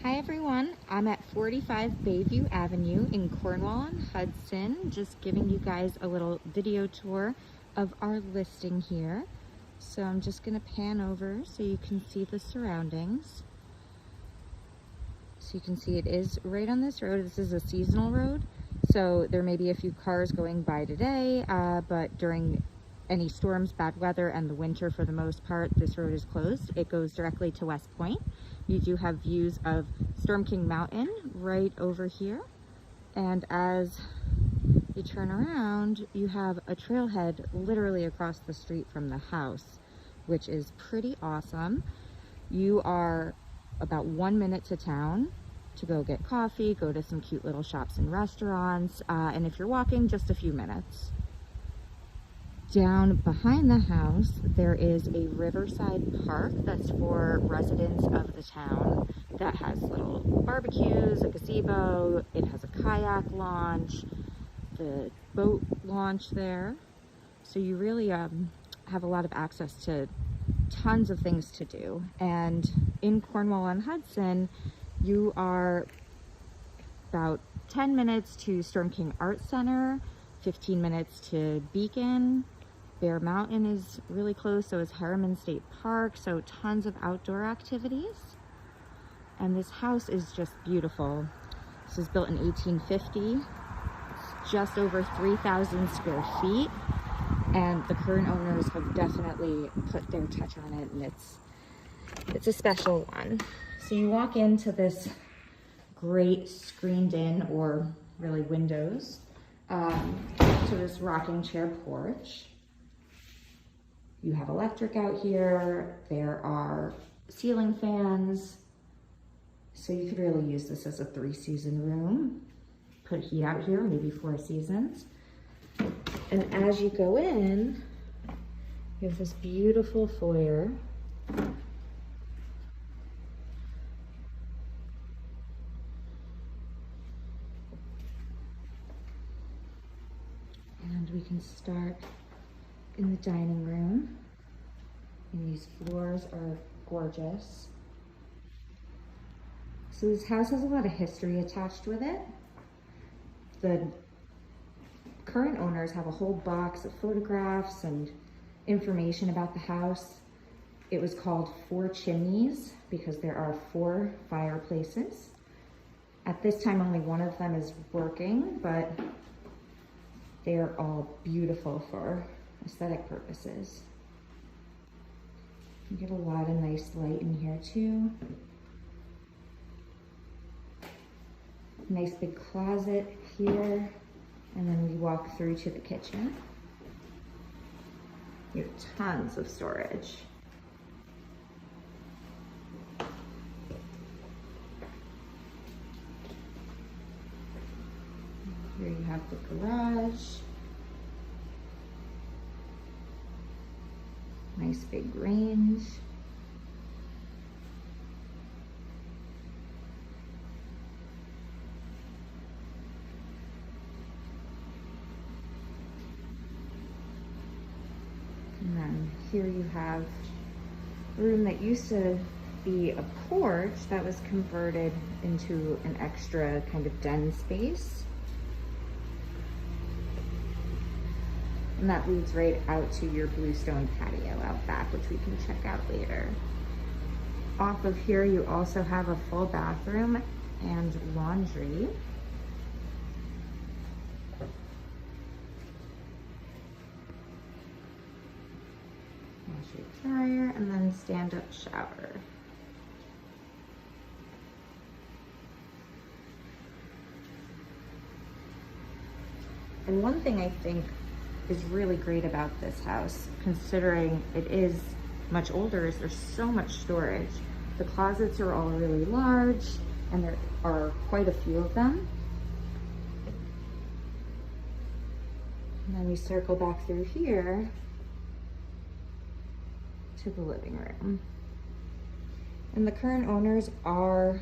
Hi everyone, I'm at 45 Bayview Avenue in Cornwall-on-Hudson, just giving you guys a little video tour of our listing here. So I'm just going to pan over so you can see the surroundings. So you can see it is right on this road. This is a seasonal road, so there may be a few cars going by today, but during any storms, bad weather, and the winter, for the most part, this road is closed. It goes directly to West Point. You do have views of Storm King Mountain right over here. And as you turn around, you have a trailhead literally across the street from the house, which is pretty awesome. You are about 1 minute to town to go get coffee, go to some cute little shops and restaurants, and if you're walking, just a few minutes. Down behind the house, there is a riverside park that's for residents of the town that has little barbecues, a gazebo, it has a kayak launch, the boat launch there. So you really have a lot of access to tons of things to do. And in Cornwall-on-Hudson, you are about 10 minutes to Storm King Art Center, 15 minutes to Beacon. Bear Mountain is really close, so is Harriman State Park, so tons of outdoor activities. And this house is just beautiful. This was built in 1850. It's just over 3,000 square feet, and the current owners have definitely put their touch on it, and it's a special one. So you walk into this great screened in, or really windows, to this rocking chair porch. You have electric out here. There are ceiling fans. So you could really use this as a 3-season room. Put heat out here, maybe 4 seasons. And as you go in, you have this beautiful foyer. And we can start in the dining room, and these floors are gorgeous. So this house has a lot of history attached with it. The current owners have a whole box of photographs and information about the house. It was called 4 Chimneys because there are 4 fireplaces. At this time, only one of them is working, but they're all beautiful for aesthetic purposes. You get a lot of nice light in here too. Nice big closet here, and then we walk through to the kitchen. You have tons of storage. Here you have the garage. Nice big range. And then here you have a room that used to be a porch that was converted into an extra kind of den space. And that leads right out to your bluestone patio out back, which we can check out later. Off of here, you also have a full bathroom and laundry. Washer dryer, and then stand-up shower. And one thing I think is really great about this house, considering it is much older, is there's so much storage. The closets are all really large, and there are quite a few of them. And then we circle back through here to the living room. And the current owners are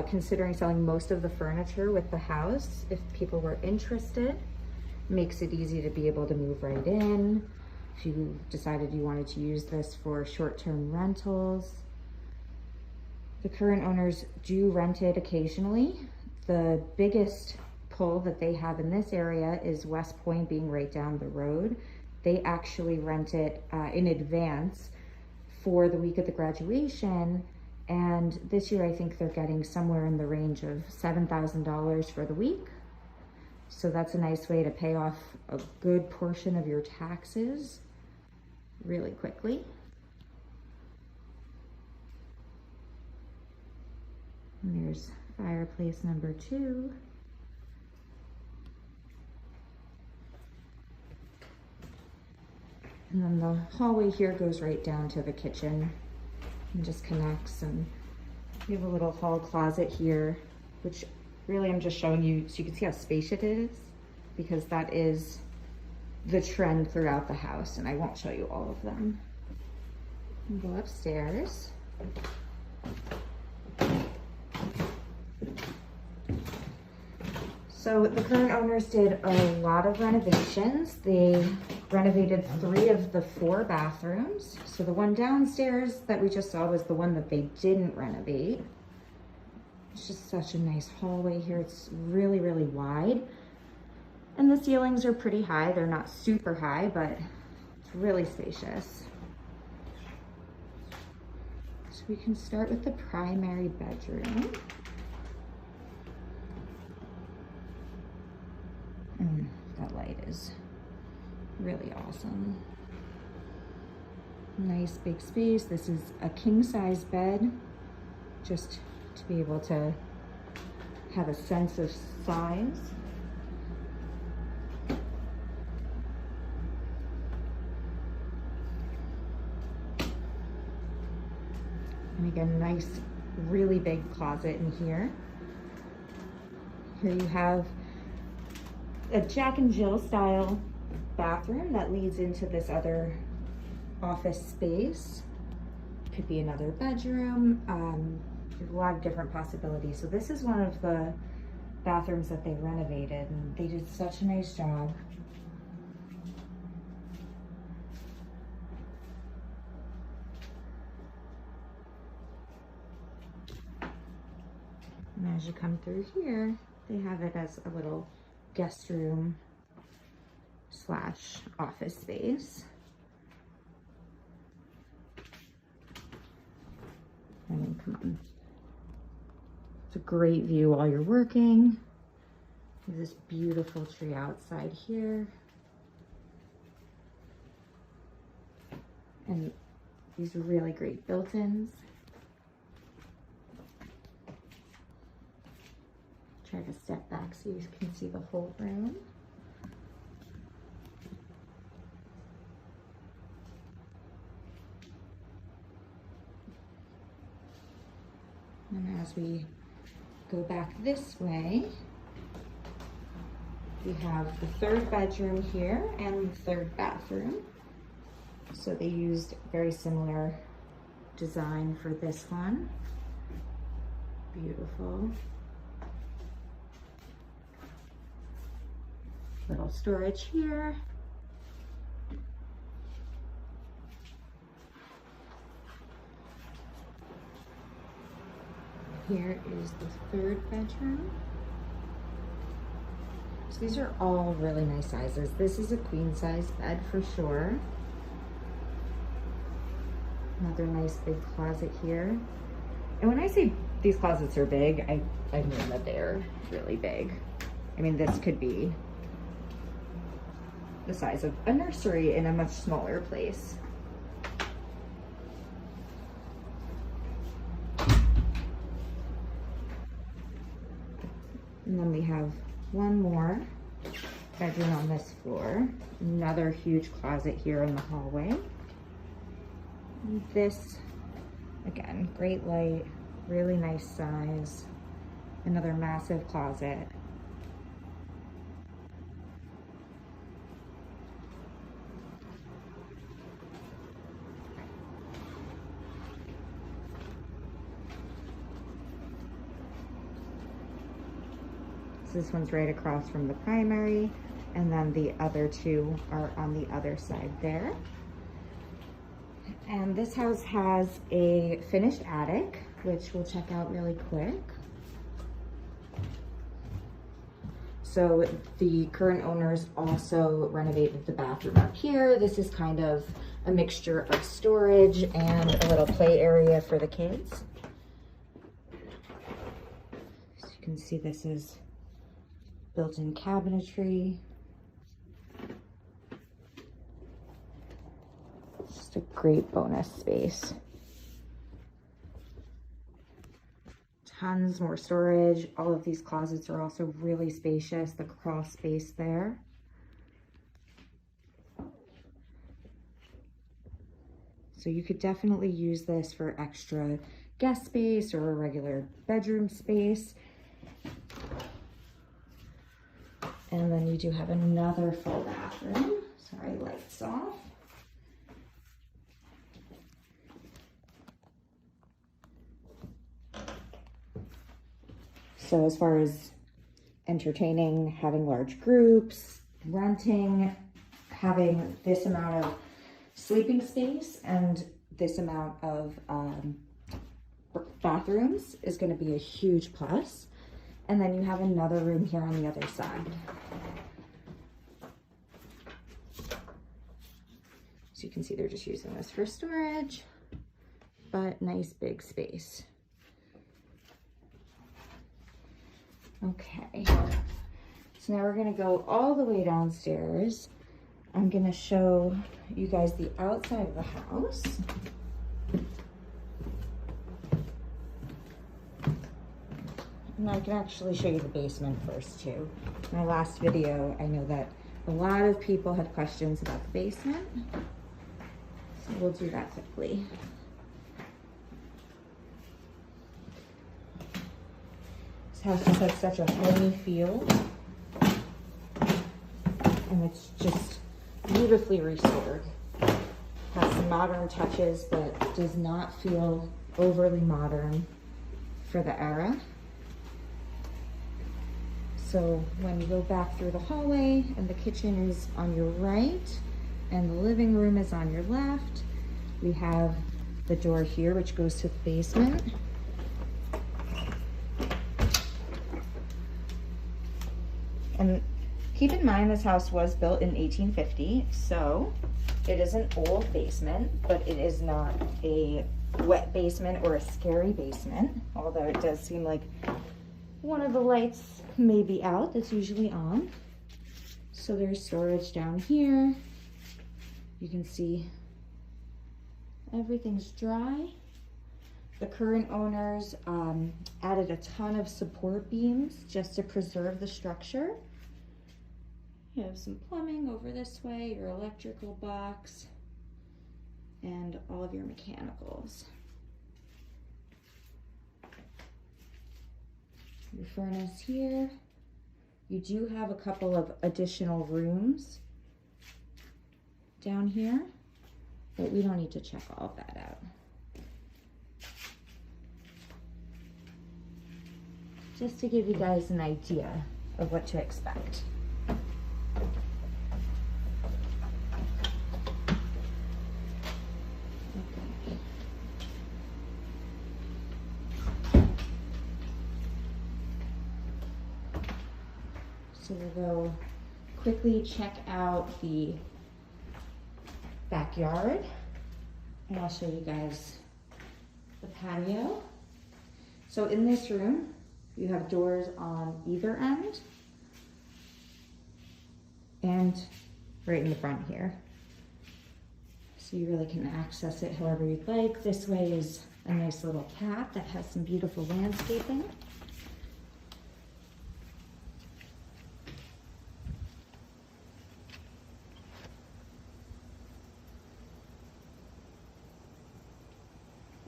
considering selling most of the furniture with the house if people were interested. Makes it easy to be able to move right in. If you decided you wanted to use this for short-term rentals. The current owners do rent it occasionally. The biggest pull that they have in this area is West Point being right down the road. They actually rent it in advance for the week of the graduation. And this year, I think they're getting somewhere in the range of $7,000 for the week. So that's a nice way to pay off a good portion of your taxes really quickly. And there's fireplace number 2. And then the hallway here goes right down to the kitchen and just connects. And we have a little hall closet here, which really I'm just showing you so you can see how spacious it is, because that is the trend throughout the house, and I won't show you all of them. We'll go upstairs. So the current owners did a lot of renovations. They renovated 3 of the 4 bathrooms. So the one downstairs that we just saw was the one that they didn't renovate. It's just such a nice hallway here. It's really, really wide. And the ceilings are pretty high. They're not super high, but it's really spacious. So we can start with the primary bedroom. That light is really awesome. Nice big space. This is a king size bed, just to be able to have a sense of size. And again, nice, really big closet in here. Here you have a Jack and Jill style bathroom that leads into this other office space. Could be another bedroom. There's a lot of different possibilities. So this is one of the bathrooms that they renovated, and they did such a nice job. And as you come through here, they have it as a little guest room / office space. I mean, come on. It's a great view while you're working. There's this beautiful tree outside here. And these really great built-ins. Try to step back so you can see the whole room. And as we go back this way, we have the 3rd bedroom here and the 3rd bathroom. So they used very similar design for this one. Beautiful. Little storage here. Here is the 3rd bedroom. So these are all really nice sizes. This is a queen size bed for sure. Another nice big closet here. And when I say these closets are big, I mean that they're really big. I mean, this could be the size of a nursery in a much smaller place. And then we have one more bedroom on this floor. Another huge closet here in the hallway. This, again, great light, really nice size. Another massive closet. This one's right across from the primary, and then the other 2 are on the other side there. And this house has a finished attic. which we'll check out really quick. So the current owners also renovated the bathroom up here. This is kind of a mixture of storage and a little play area for the kids. So you can see this is built-in cabinetry. Just a great bonus space. Tons more storage. All of these closets are also really spacious, the crawl space there. So you could definitely use this for extra guest space or a regular bedroom space. And then you do have another full bathroom. Sorry, lights off. So as far as entertaining, having large groups, renting, having this amount of sleeping space and this amount of bathrooms is going to be a huge plus. And then you have another room here on the other side. So you can see they're just using this for storage, but nice big space. Okay, so now we're gonna go all the way downstairs. I'm gonna show you guys the outside of the house. And I can actually show you the basement first too. In my last video, I know that a lot of people had questions about the basement. So we'll do that quickly. This house just has such a homey feel. And it's just beautifully restored. Has some modern touches, but does not feel overly modern for the era. So when you go back through the hallway and the kitchen is on your right and the living room is on your left, we have the door here which goes to the basement. And keep in mind this house was built in 1850, so it is an old basement, but it is not a wet basement or a scary basement, although it does seem like one of the lights may be out that's usually on. So there's storage down here. You can see everything's dry. The current owners added a ton of support beams just to preserve the structure. You have some plumbing over this way, your electrical box, and all of your mechanicals. Your furnace here. You do have a couple of additional rooms down here, but we don't need to check all of that out. Just to give you guys an idea of what to expect. So we'll go quickly check out the backyard, and I'll show you guys the patio. So in this room, you have doors on either end and right in the front here. So you really can access it however you'd like. This way is a nice little path that has some beautiful landscaping.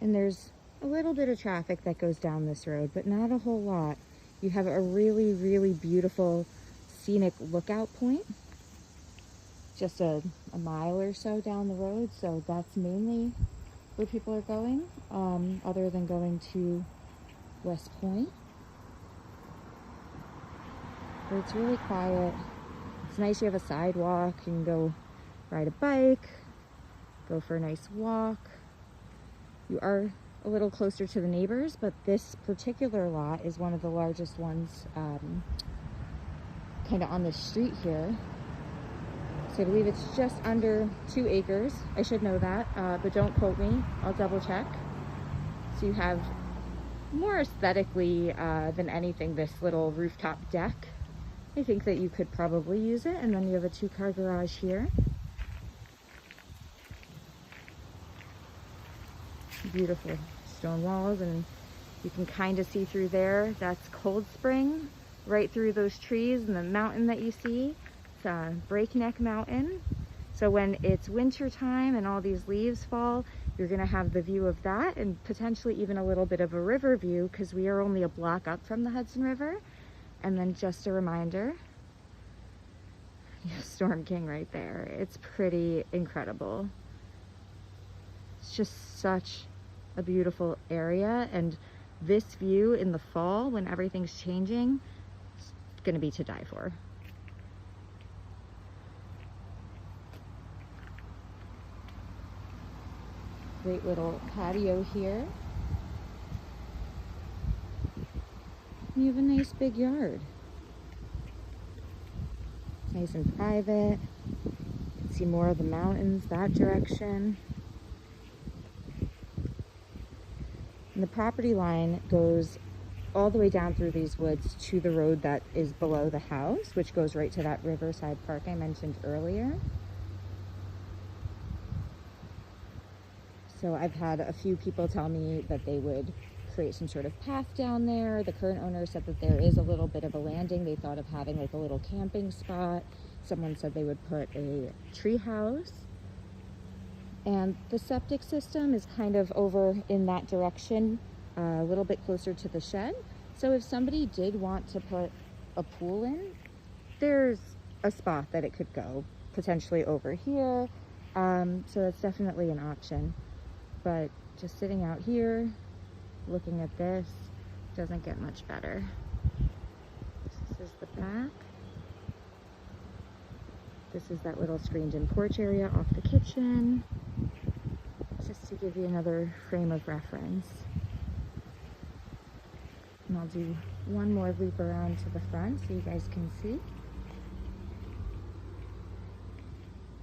And there's a little bit of traffic that goes down this road, but not a whole lot. You have a really, really beautiful scenic lookout point, just a mile or so down the road. So that's mainly where people are going, other than going to West Point. But it's really quiet. It's nice you have a sidewalk. You can go ride a bike, go for a nice walk. You are a little closer to the neighbors, but this particular lot is one of the largest ones kind of on the street here. So I believe it's just under 2 acres. I should know that, but don't quote me. I'll double check. So you have more aesthetically than anything this little rooftop deck. I think that you could probably use it. And then you have a 2-car garage here. Beautiful stone walls, and you can kind of see through there. That's Cold Spring, right through those trees and the mountain that you see. It's a breakneck mountain. So when it's winter time and all these leaves fall, you're gonna have the view of that and potentially even a little bit of a river view, because we are only a block up from the Hudson River. And then just a reminder, you have Storm King right there. It's pretty incredible. It's just such a beautiful area, and this view in the fall when everything's changing, it's gonna be to die for. Great little patio here. You have a nice big yard. It's nice and private. You can see more of the mountains that direction. And the property line goes all the way down through these woods to the road that is below the house, which goes right to that Riverside Park I mentioned earlier. So I've had a few people tell me that they would create some sort of path down there. The current owner said that there is a little bit of a landing. They thought of having like a little camping spot. Someone said they would put a tree house. And the septic system is kind of over in that direction, a little bit closer to the shed. So if somebody did want to put a pool in, there's a spot that it could go, potentially over here. So that's definitely an option. But just sitting out here, looking at this, doesn't get much better. This is the back. This is that little screened-in porch area off the kitchen. Just to give you another frame of reference. And I'll do one more loop around to the front so you guys can see.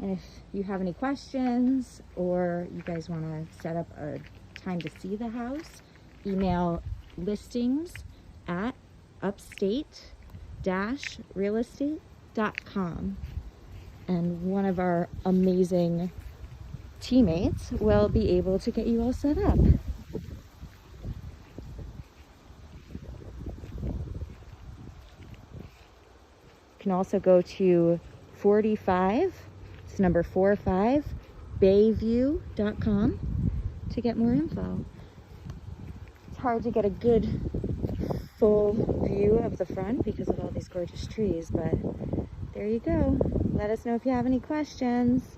And if you have any questions or you guys want to set up a time to see the house, email listings@upstate-realestate.com. And one of our amazing teammates will be able to get you all set up. You can also go to 45, it's number 45, bayview.com to get more info. It's hard to get a good full view of the front because of all these gorgeous trees, but there you go. Let us know if you have any questions.